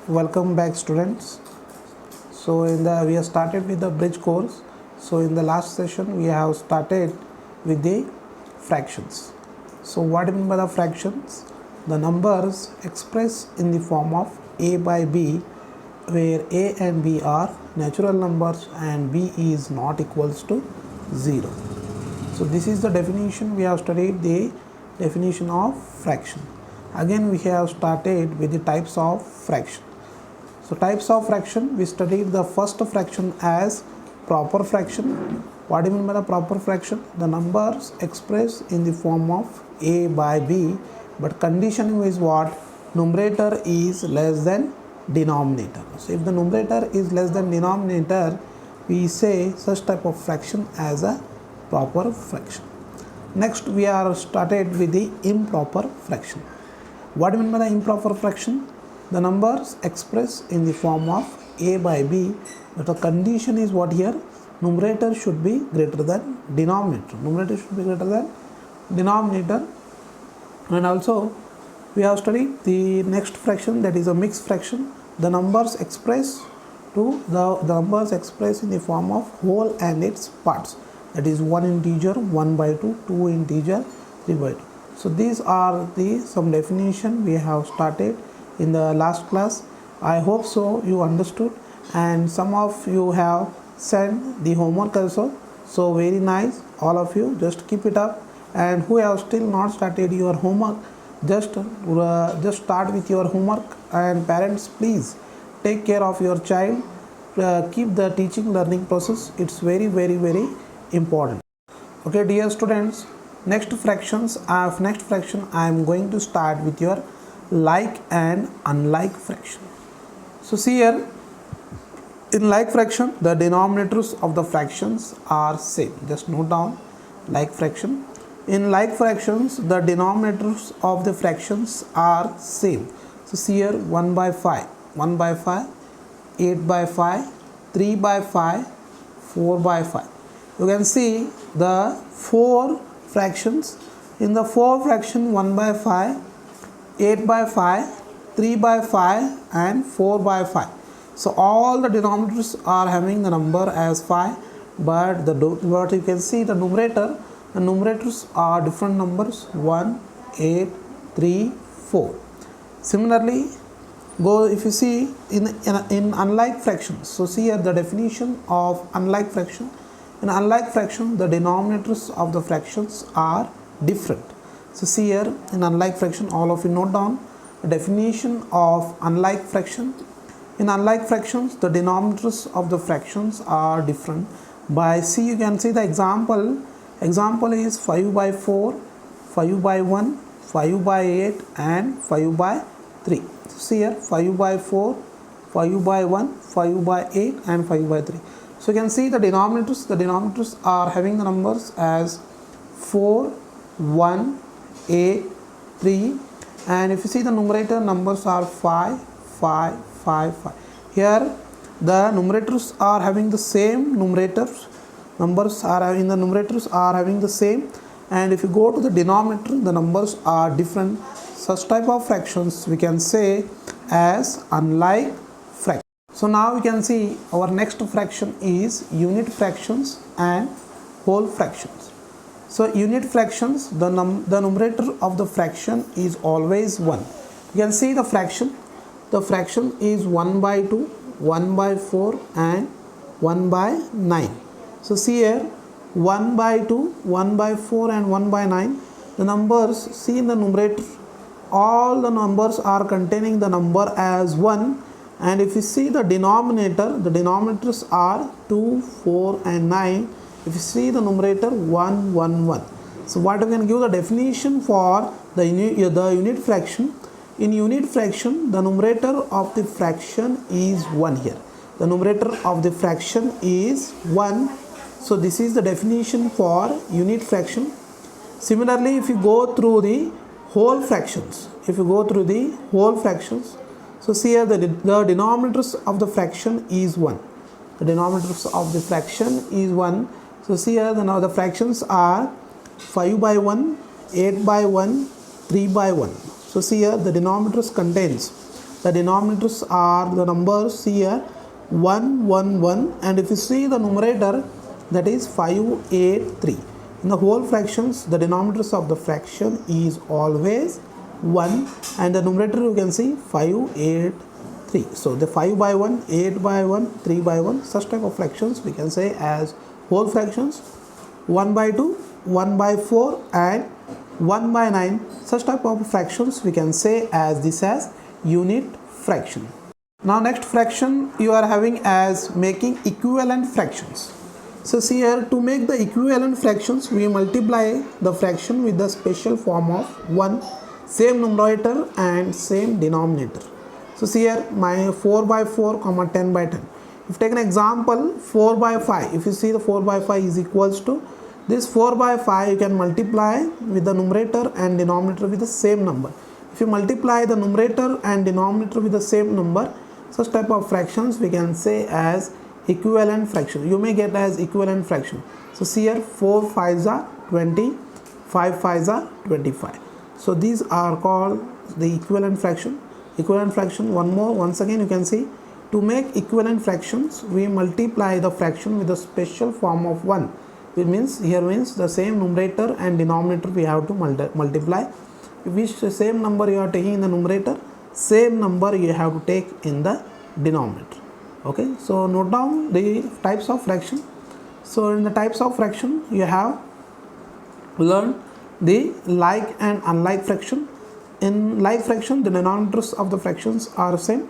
Welcome back, students. So we have started with the bridge course. So in the last session we have started with the fractions. So what do you mean by the fractions? The numbers expressed in the form of a by b, where a and b are natural numbers and b is not equals to 0. So this is the definition. We have studied the definition of fraction. Again we have started with the types of fraction. So types of fraction, we studied the first fraction as proper fraction. What do you mean by the proper fraction? The numbers expressed in the form of a by b, but condition is what? Numerator is less than denominator. So if the numerator is less than denominator, we say such type of fraction as a proper fraction. Next we are started with the improper fraction. What do you mean by the improper fraction? The numbers expressed in the form of a by b, but the condition is what here? Numerator should be greater than denominator. Numerator should be greater than denominator. And also we have studied the next fraction, that is a mixed fraction. The numbers expressed numbers expressed in the form of whole and its parts, that is 1 integer 1 by 2, 2 integer 3 by 2. So these are the some definition we have started in the last class. I hope so you understood, and some of you have sent the homework also. So very nice, all of you, just keep it up. And who have still not started your homework, just start with your homework. And parents, please take care of your child, keep the teaching learning process, it's very important. Okay dear students, next fraction I am going to start with your like and unlike fraction. So see here, in like fraction the denominators of the fractions are same. Just note down like fraction. In like fractions the denominators of the fractions are same. So see here, 1 by 5, 1 by 5, 8 by 5, 3 by 5, 4 by 5. You can see the 4 fractions. In the 4 fraction, 1 by 5, 8 by 5, 3 by 5 and 4 by 5. So all the denominators are having the number as 5, but what you can see the numerators are different numbers, 1, 8, 3, 4. Similarly, if you see in unlike fractions. So see here the definition of unlike fraction. In unlike fraction the denominators of the fractions are different. So see here, in unlike fraction, all of you note down the definition of unlike fraction. In unlike fractions the denominators of the fractions are different. By see, you can see the example is 5 by 4, 5 by 1, 5 by 8 and 5 by 3. So see here, 5 by 4, 5 by 1, 5 by 8 and 5 by 3. So you can see the denominators are having the numbers as 4, 1, 8, 3, and if you see the numerator numbers are 5, 5, 5, 5. Here the numerators are having the same numerators, numerators are having the same, and if you go to the denominator the numbers are different. Such type of fractions we can say as unlike fraction. So now we can see our next fraction is unit fractions and whole fractions. So unit fractions, the numerator of the fraction is always 1. You can see the fraction is 1 by 2, 1 by 4 and 1 by 9. So see here, 1 by 2, 1 by 4 and 1 by 9. The numbers, see in the numerator, all the numbers are containing the number as 1. And if you see the denominator, the denominators are 2, 4 and 9. If you see the numerator, 1, 1, 1. So what you can give the definition for the unit fraction. In unit fraction, the numerator of the fraction is 1 here. The numerator of the fraction is 1. So this is the definition for unit fraction. Similarly, if you go through the whole fractions, so see here the denominators of the fraction is 1. The denominators of the fraction is 1. So see here now the fractions are 5 by 1, 8 by 1, 3 by 1. So see here the denominators contains the denominators are the numbers here 1 1 1, and if you see the numerator, that is 5 8 3. In the whole fractions, the denominators of the fraction is always 1, and the numerator you can see 5 8 3. So the 5 by 1, 8 by 1, 3 by 1, such type of fractions we can say as whole fractions. 1 by 2, 1 by 4 and 1 by 9, such type of fractions we can say as this as unit fraction. Now next fraction you are having as making equivalent fractions. So see here, to make the equivalent fractions we multiply the fraction with the special form of 1, same numerator and same denominator. So see here, my 4 by 4 comma 10 by 10. If take an example 4 by 5, if you see the 4 by 5 is equals to this 4 by 5, you can multiply with the numerator and denominator with the same number. If you multiply the numerator and denominator with the same number, such type of fractions we can say as equivalent fraction. You may get as equivalent fraction. So see here, 4 5s are 20, 5 5s are 25. So these are called the equivalent fraction. Equivalent fraction, once again you can see, to make equivalent fractions we multiply the fraction with a special form of 1. It means here means the same numerator and denominator we have to multiply. Which same number you are taking in the numerator, same number you have to take in the denominator. Okay, so note down the types of fraction. So in the types of fraction you have learned the like and unlike fraction. In like fraction, the denominators of the fractions are same.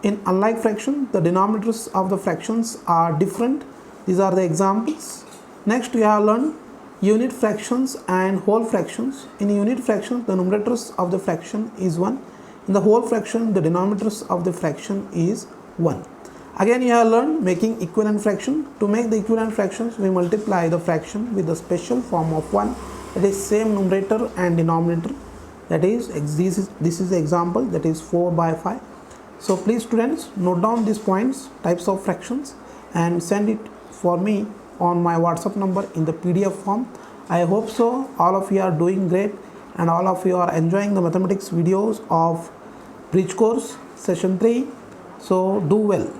In unlike fraction, the denominators of the fractions are different. These are the examples. Next we have learned unit fractions and whole fractions. In unit fractions, the numerators of the fraction is 1. In the whole fraction, the denominators of the fraction is 1. Again you have learned making equivalent fraction. To make the equivalent fractions, we multiply the fraction with the special form of 1, that is same numerator and denominator. That is this is the example, that is 4 by 5. So please students, note down these points, types of fractions, and send it for me on my WhatsApp number in the PDF form. I hope so all of you are doing great and all of you are enjoying the mathematics videos of Bridge course session 3. So do well.